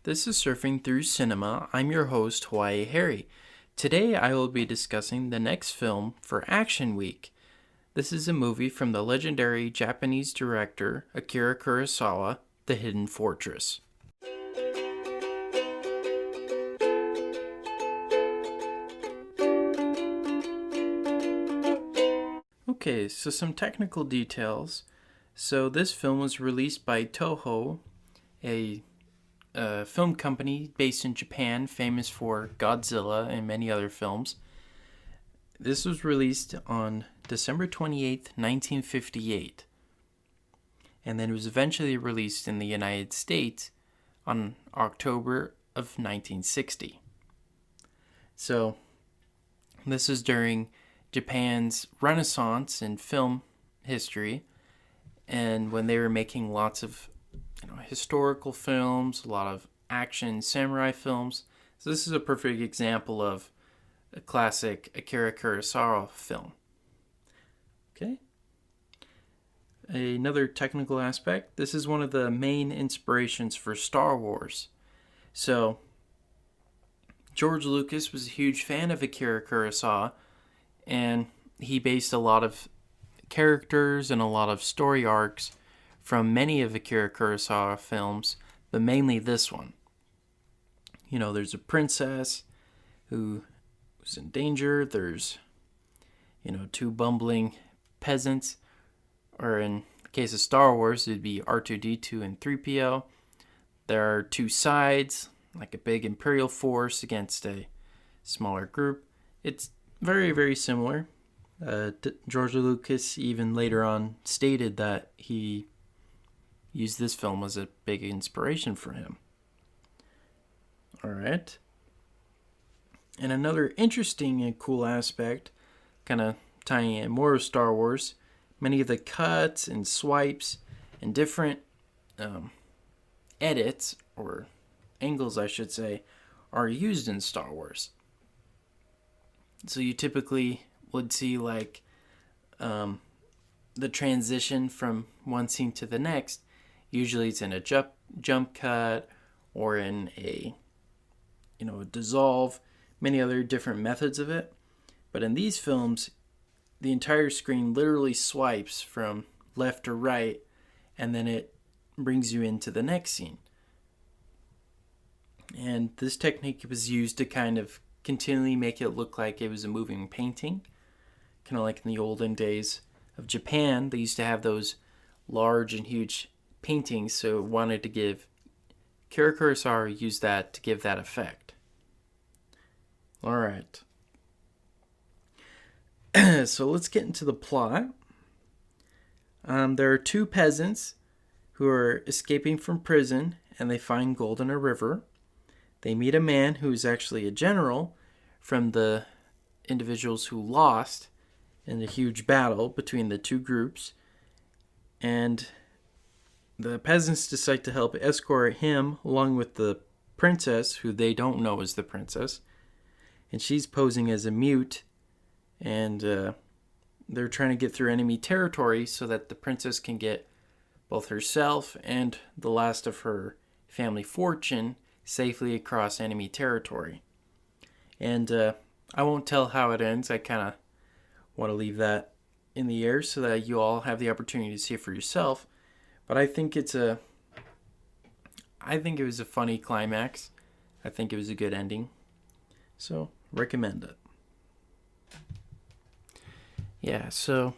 This is Surfing Through Cinema. I'm your host, Hawaii Harry. Today I will be discussing the next film for Action Week. This is a movie from the legendary Japanese director Akira Kurosawa, The Hidden Fortress. Okay, so some technical details. So this film was released by Toho, a film company based in Japan, famous for Godzilla and many other films. This was released on December 28th, 1958. And then it was eventually released in the United States on October of 1960. So this is during Japan's Renaissance in film history, and when they were making lots of historical films, a lot of action samurai films. So this is a perfect example of a classic Akira Kurosawa film. Okay. Another technical aspect, this is one of the main inspirations for Star Wars. So George Lucas was a huge fan of Akira Kurosawa, and he based a lot of characters and a lot of story arcs from many of Akira Kurosawa films, but mainly this one. There's a princess who was in danger. There's, two bumbling peasants, or in the case of Star Wars, it'd be R2-D2 and 3PO. There are two sides, like a big Imperial force against a smaller group. It's very, very similar. George Lucas even later on stated that he used this film as a big inspiration for him. All right. And another interesting and cool aspect, kind of tying in more of Star Wars, many of the cuts and swipes and different edits, or angles I should say, are used in Star Wars. So you typically would see like the transition from one scene to the next. Usually it's in a jump cut or in a dissolve, many other different methods of it. But in these films, the entire screen literally swipes from left to right, and then it brings you into the next scene. And this technique was used to kind of continually make it look like it was a moving painting. Kind of like in the olden days of Japan, they used to have those large and huge paintings, so wanted to give Akira Kurosawa used that to give that effect. All right. So let's get into the plot. There are two peasants who are escaping from prison, and they find gold in a river. They meet a man who is actually a general from the individuals who lost in a huge battle between the two groups, and the peasants decide to help escort him along with the princess, who they don't know is the princess, and she's posing as a mute, and they're trying to get through enemy territory so that the princess can get both herself and the last of her family fortune safely across enemy territory. And I won't tell how it ends. I kind of want to leave that in the air so that you all have the opportunity to see it for yourself. But I think it was a funny climax. I think it was a good ending. So, recommend it. Yeah, so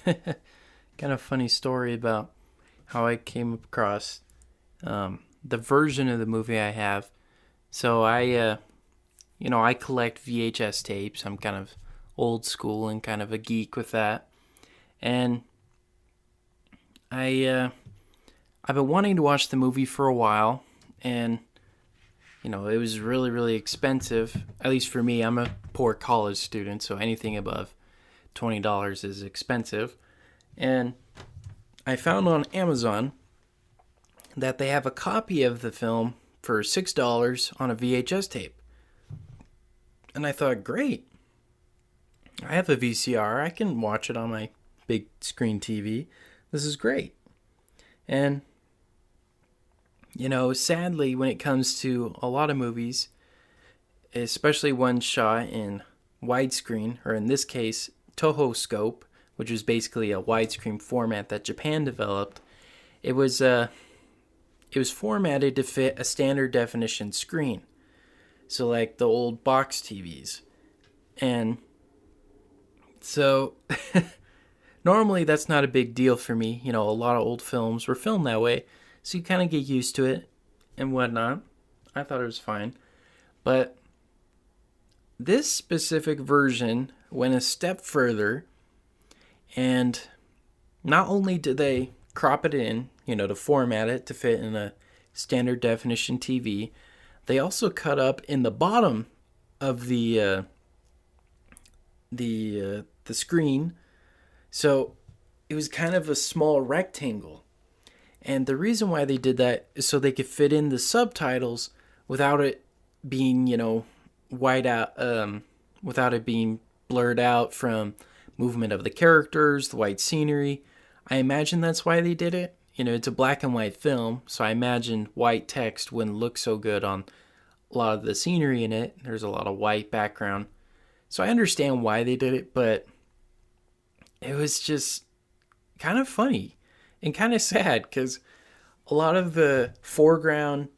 kind of funny story about how I came across the version of the movie I have. So I collect VHS tapes. I'm kind of old school and kind of a geek with that. And I've been wanting to watch the movie for a while, and it was really, really expensive. At least for me, I'm a poor college student, so anything above $20 is expensive. And I found on Amazon that they have a copy of the film for $6 on a VHS tape. And I thought, great. I have a VCR. I can watch it on my big screen TV. This is great. And Sadly, when it comes to a lot of movies, especially ones shot in widescreen, or in this case, Toho scope, which was basically a widescreen format that Japan developed, it was formatted to fit a standard definition screen. So like the old box TVs. And so normally that's not a big deal for me. A lot of old films were filmed that way. So you kind of get used to it and whatnot. I thought it was fine. But this specific version went a step further. And not only did they crop it in, to format it to fit in a standard definition TV, they also cut up in the bottom of the screen, so it was kind of a small rectangle. And the reason why they did that is so they could fit in the subtitles without it being, white out, without it being blurred out from movement of the characters, the white scenery. I imagine that's why they did it. It's a black and white film, so I imagine white text wouldn't look so good on a lot of the scenery in it. There's a lot of white background. So I understand why they did it, but it was just kind of funny and kind of sad because a lot of the foreground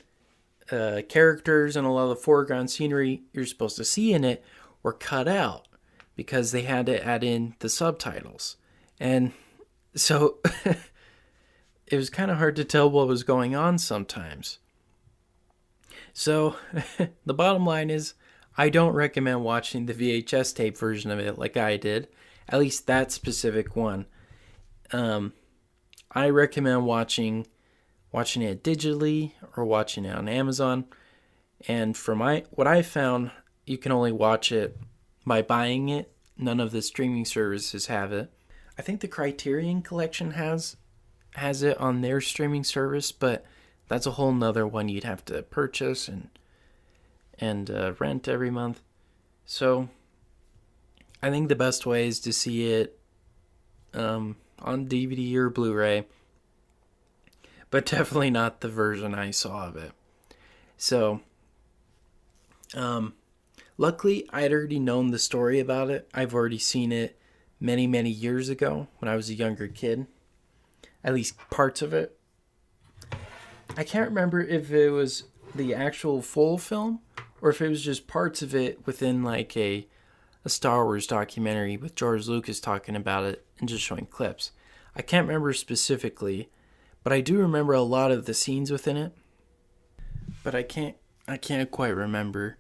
characters and a lot of the foreground scenery you're supposed to see in it were cut out because they had to add in the subtitles. And so it was kind of hard to tell what was going on sometimes. So the bottom line is I don't recommend watching the VHS tape version of it like I did, at least that specific one. I recommend watching it digitally or watching it on Amazon. And from what I found, you can only watch it by buying it. None of the streaming services have it. I think the Criterion Collection has it on their streaming service, but that's a whole nother one you'd have to purchase and rent every month. So I think the best way is to see it on DVD or Blu-ray, but definitely not the version I saw of it. So luckily I'd already known the story about it. I've already seen it many, many years ago when I was a younger kid. At least parts of it. I can't remember if it was the actual full film or if it was just parts of it within like a Star Wars documentary with George Lucas talking about it and just showing clips. I can't remember specifically, but I do remember a lot of the scenes within it. But I can't quite remember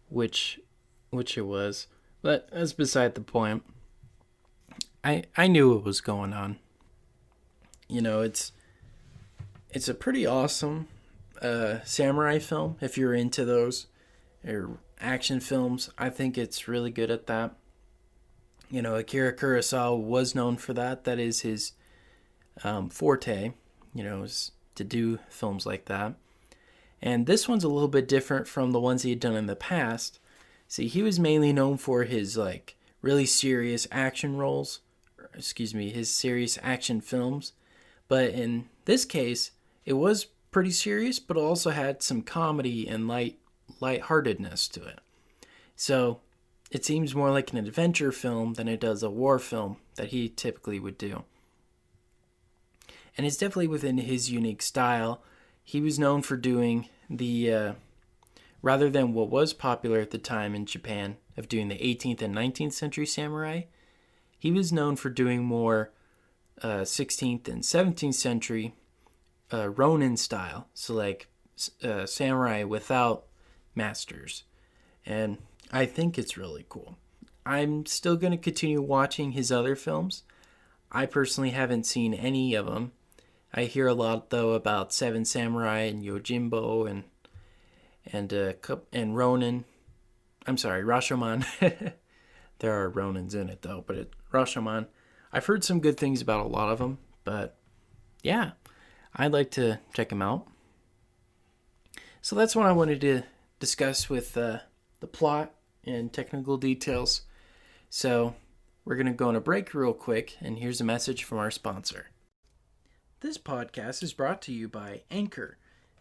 which it was. But that's beside the point. I knew what was going on. It's a pretty awesome samurai film if you're into those, or action films. I think it's really good at that. Akira Kurosawa was known for that. That is his forte, is to do films like that. And this one's a little bit different from the ones he had done in the past. See, he was mainly known for his really serious action roles, his serious action films. But in this case, it was pretty serious, but also had some comedy and lightheartedness to it. So it seems more like an adventure film than it does a war film that he typically would do. And it's definitely within his unique style. He was known for doing the, rather than what was popular at the time in Japan, of doing the 18th and 19th century samurai, he was known for doing more 16th and 17th century Ronin style. So samurai without masters. And I think it's really cool. I'm still going to continue watching his other films. I personally haven't seen any of them. I hear a lot though about Seven Samurai and Yojimbo and Ronin. I'm sorry, Rashomon. There are Ronins in it though, but Rashomon. I've heard some good things about a lot of them, but yeah, I'd like to check them out. So that's what I wanted to discuss with the plot and technical details. So we're going to go on a break real quick, and here's a message from our sponsor. This podcast is brought to you by Anchor.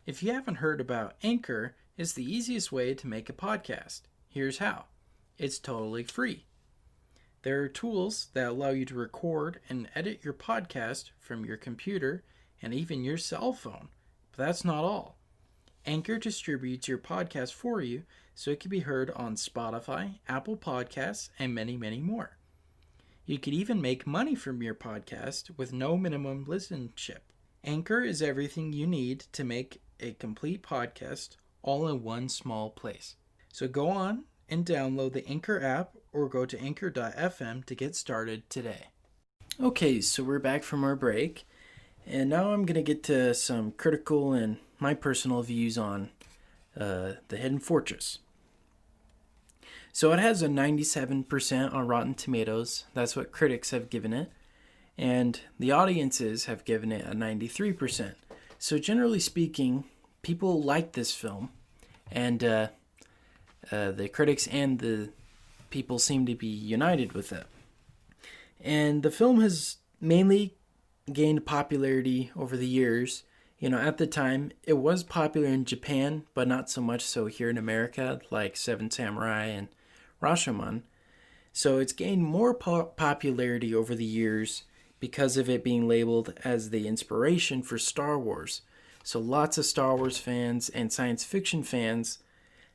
If you haven't heard about Anchor, it's the easiest way to make a podcast. Here's how. It's totally free. There are tools that allow you to record and edit your podcast from your computer and even your cell phone. But that's not all. Anchor distributes your podcast for you so it can be heard on Spotify, Apple Podcasts, and many, many more. You could even make money from your podcast with no minimum listenership. Anchor is everything you need to make a complete podcast all in one small place. So go on and download the Anchor app or go to anchor.fm to get started today. Okay, so we're back from our break, and now I'm going to get to some critical and my personal views on The Hidden Fortress. So it has a 97% on Rotten Tomatoes. That's what critics have given it. And the audiences have given it a 93%. So generally speaking, people like this film. And the critics and the people seem to be united with it. And the film has mainly gained popularity over the years. You know, at the time, it was popular in Japan, but not so much so here in America, like Seven Samurai and Rashomon. So it's gained more popularity over the years because of it being labeled as the inspiration for Star Wars. So lots of Star Wars fans and science fiction fans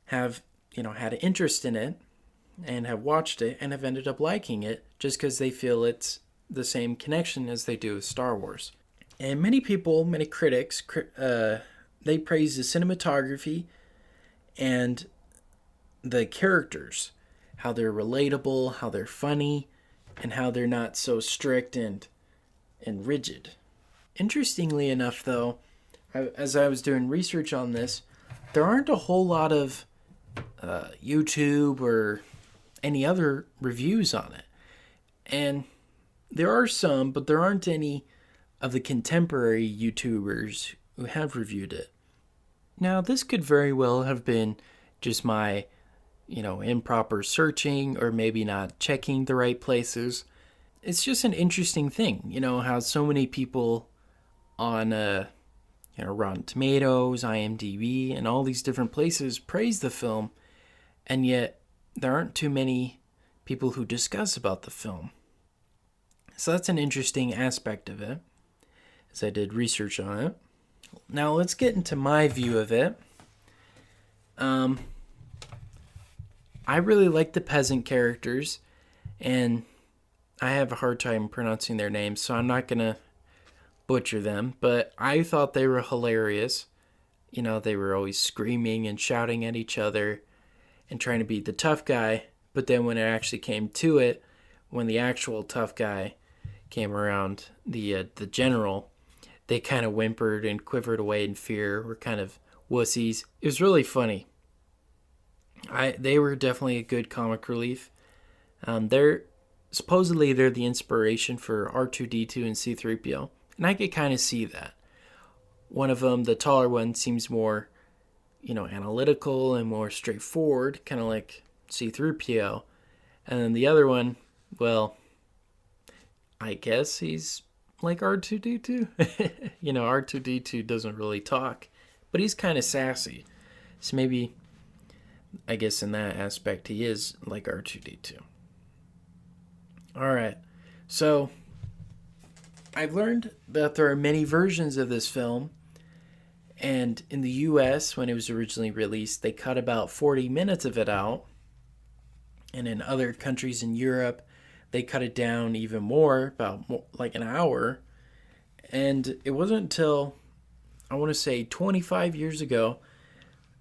have, had an interest in it and have watched it and have ended up liking it just because they feel it's the same connection as they do with Star Wars. And many people, many critics, they praise the cinematography and the characters, how they're relatable, how they're funny, and how they're not so strict and rigid. Interestingly enough, though, as I was doing research on this, there aren't a whole lot of YouTube or any other reviews on it. And there are some, but there aren't any of the contemporary YouTubers who have reviewed it. Now, this could very well have been just my, improper searching or maybe not checking the right places. It's just an interesting thing, how so many people on, Rotten Tomatoes, IMDb, and all these different places praise the film, and yet there aren't too many people who discuss about the film. So that's an interesting aspect of it, as I did research on it. Now let's get into my view of it. I really like the peasant characters, and I have a hard time pronouncing their names, so I'm not going to butcher them, but I thought they were hilarious. They were always screaming and shouting at each other and trying to be the tough guy, but then when it actually came to it, when the actual tough guy came around, the general, they kind of whimpered and quivered away in fear, were kind of wussies. It was really funny. They were definitely a good comic relief. Supposedly they're the inspiration for R2-D2 and C-3PO, and I could kind of see that. One of them, the taller one, seems more, analytical and more straightforward, kind of like C-3PO. And then the other one, well, I guess he's like R2-D2. R2-D2 doesn't really talk, but he's kind of sassy. So maybe, I guess in that aspect, he is like R2-D2. All right, so I've learned that there are many versions of this film, and in the US, when it was originally released, they cut about 40 minutes of it out, and in other countries in Europe, they cut it down even more, like an hour, and it wasn't until, I want to say, 25 years ago,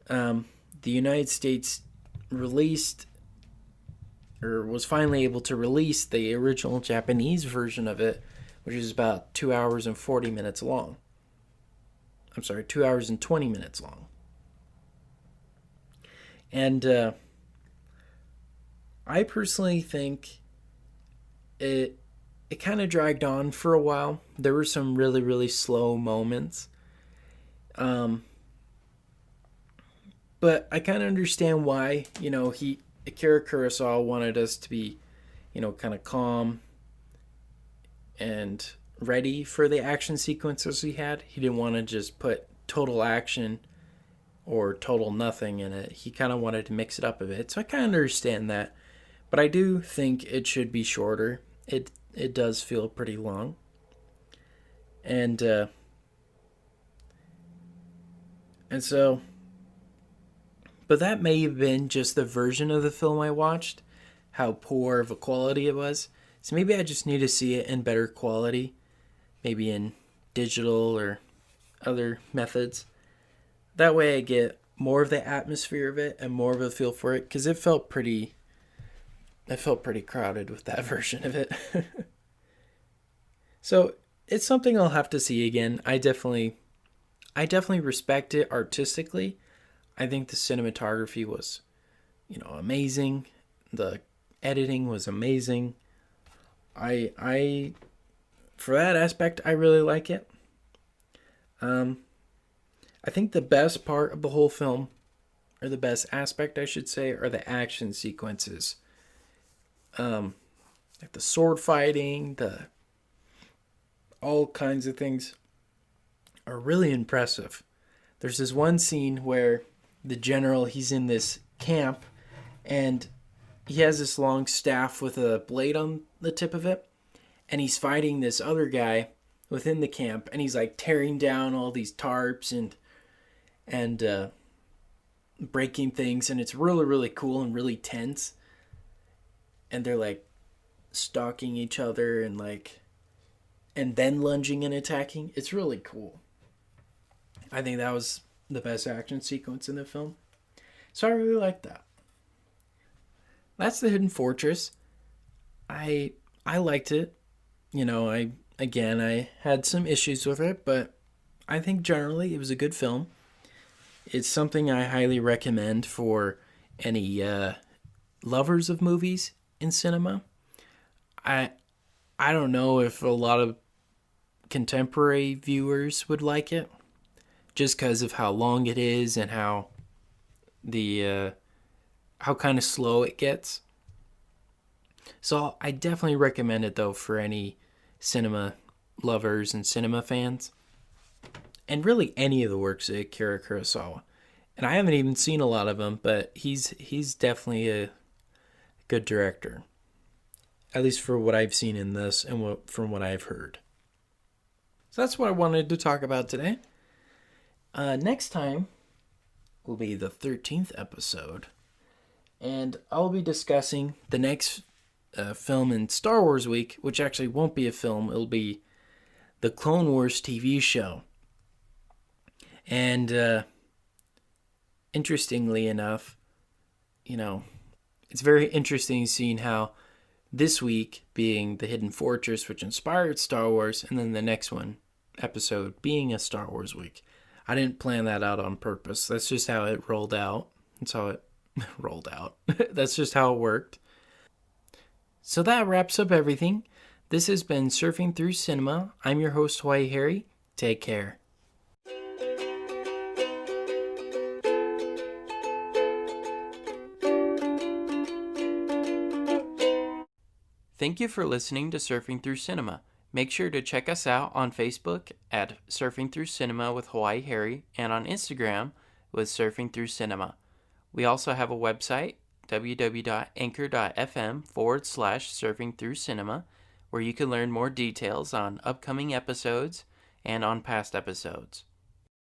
the United States released, or was finally able to release the original Japanese version of it, which is about 2 hours and 40 minutes long. 2 hours and 20 minutes long. And I personally think it kind of dragged on for a while. There were some really, really slow moments. But I kind of understand why, Akira Kurosawa wanted us to be, kind of calm and ready for the action sequences he had. He didn't want to just put total action or total nothing in it. He kind of wanted to mix it up a bit. So I kind of understand that. But I do think it should be shorter. It does feel pretty long. And so, but that may have been just the version of the film I watched, how poor of a quality it was. So maybe I just need to see it in better quality, maybe in digital or other methods. That way I get more of the atmosphere of it and more of a feel for it, because it felt pretty crowded with that version of it. So it's something I'll have to see again. I definitely respect it artistically. I think the cinematography was, amazing. The editing was amazing. I for that aspect, I really like it. I think the best part of the whole film, or the best aspect, I should say, are the action sequences. Like the sword fighting, all kinds of things are really impressive. There's this one scene where the general, he's in this camp, and he has this long staff with a blade on the tip of it, and he's fighting this other guy within the camp, and he's like tearing down all these tarps and breaking things, and it's really, really cool and really tense. And they're like stalking each other and then lunging and attacking. It's really cool. I think that was the best action sequence in the film. So I really like that. That's The Hidden Fortress. I liked it. I had some issues with it, but I think generally it was a good film. It's something I highly recommend for any lovers of movies in cinema. I don't know if a lot of contemporary viewers would like it, just because of how long it is and how kind of slow it gets. So I definitely recommend it though for any cinema lovers and cinema fans, and really any of the works of Akira Kurosawa. And I haven't even seen a lot of them, but he's definitely a good director, at least for what I've seen in this and from what I've heard. So that's what I wanted to talk about today. Next time will be the 13th episode, and I'll be discussing the next film in Star Wars week, which actually won't be a film. It'll be the Clone Wars TV show. And interestingly enough, it's very interesting seeing how this week being The Hidden Fortress, which inspired Star Wars, and then the next episode being a Star Wars week. I didn't plan that out on purpose. That's just how it rolled out. That's how it rolled out. That's just how it worked. So that wraps up everything. This has been Surfing Through Cinema. I'm your host, Hawaii Harry. Take care. Thank you for listening to Surfing Through Cinema. Make sure to check us out on Facebook at Surfing Through Cinema with Hawaii Harry, and on Instagram with Surfing Through Cinema. We also have a website, www.anchor.fm/Surfing Through Cinema, where you can learn more details on upcoming episodes and on past episodes.